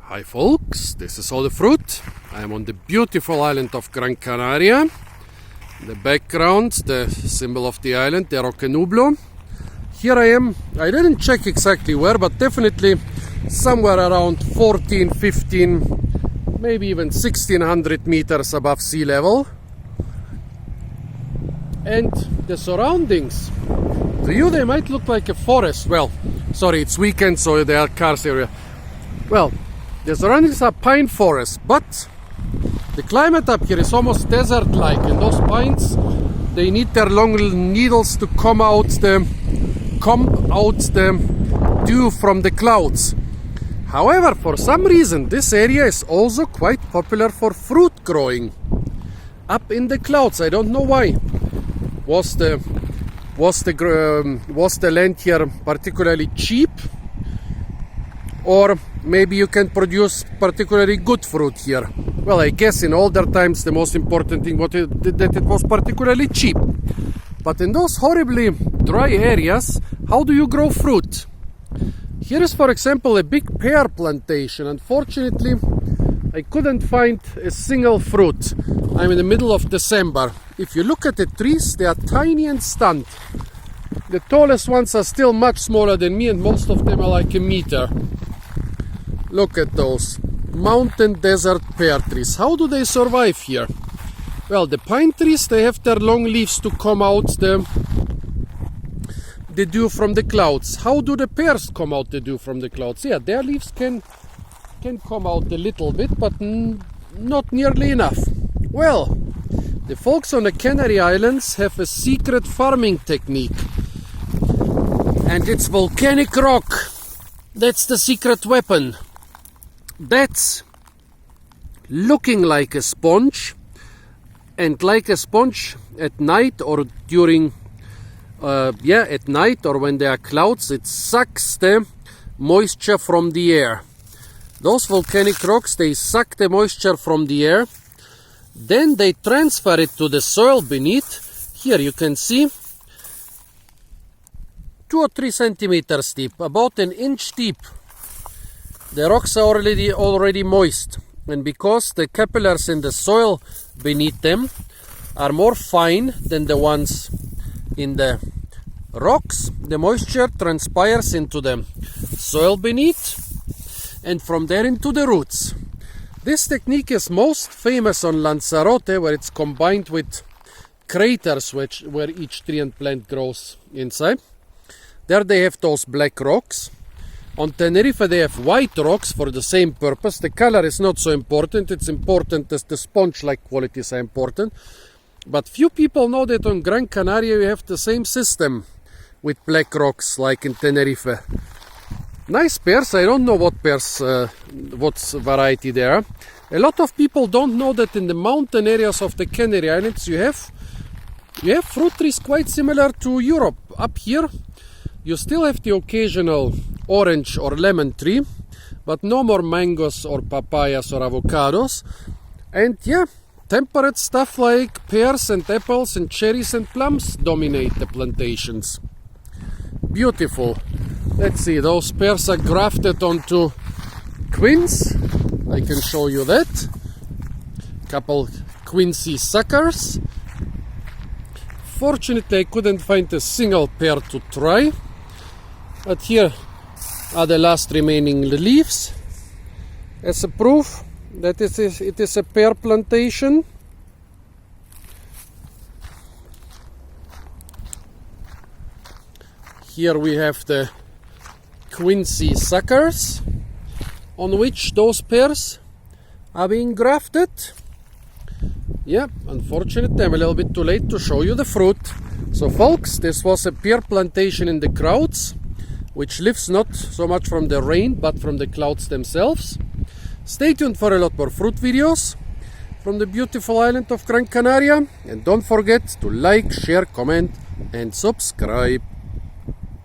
Hi folks, this is all the fruit. I am on the beautiful island of Gran Canaria. In the background, the symbol of the island, the Roque Nublo. Here I am, I didn't check exactly where, but definitely somewhere around 14, 15, maybe even 1600 meters above sea level. And the surroundings, to you they might look like a forest. Well, sorry, it's weekend, so there are cars area. Well, the surroundings are pine forests, but the climate up here is almost desert-like, and those pines, they need their long needles to come out the dew from the clouds. However, for some reason, this area is also quite popular for fruit growing up in the clouds. I don't know why. Was the land here particularly cheap? Or maybe you can produce particularly good fruit here. Well, I guess in older times the most important thing was that it was particularly cheap. But in those horribly dry areas, how do you grow fruit? Here is, for example, a big pear plantation. Unfortunately, I couldn't find a single fruit. I'm in the middle of December. If you look at the trees, they are tiny and stunned. The tallest ones are still much smaller than me, and most of them are like a meter. Look at those mountain desert pear trees. How do they survive here? Well, the pine trees, they have their long leaves to come out the dew from the clouds. How do the pears come out the dew from the clouds? Yeah, their leaves can come out a little bit, but not nearly enough. Well, the folks on the Canary Islands have a secret farming technique, and it's volcanic rock. That's the secret weapon. That's looking like a sponge, and like a sponge at night or during at night or when there are clouds, it sucks the moisture from the air. Those volcanic rocks, they suck the moisture from the air, then they transfer it to the soil beneath. Here you can see 2 or 3 centimeters deep, about an inch deep. The rocks are already moist, and because the capillaries in the soil beneath them are more fine than the ones in the rocks, the moisture transpires into the soil beneath and from there into the roots. This technique is most famous on Lanzarote, where it's combined with craters where each tree and plant grows inside. There they have those black rocks. On Tenerife they have white rocks for the same purpose. The color is not so important. It's important as the sponge-like qualities are important. But few people know that on Gran Canaria we have the same system with black rocks like in Tenerife. Nice pears. I don't know what pears, what variety they are. A lot of people don't know that in the mountain areas of the Canary Islands you have fruit trees quite similar to Europe. Up here you still have the occasional orange or lemon tree, but no more mangoes or papayas or avocados. And yeah, temperate stuff like pears and apples and cherries and plums dominate the plantations. Beautiful. Let's see, those pears are grafted onto quince. I can show you that. Couple quincy suckers. Fortunately, I couldn't find a single pear to try. But here are the last remaining leaves as a proof that it is a pear plantation. Here we have the quincy suckers on which those pears are being grafted. Yeah, unfortunately I'm a little bit too late to show you the fruit. So folks, this was a pear plantation in the clouds, which lives not so much from the rain but from the clouds themselves. Stay tuned for a lot more fruit videos from the beautiful island of Gran Canaria, and don't forget to like, share, comment and subscribe.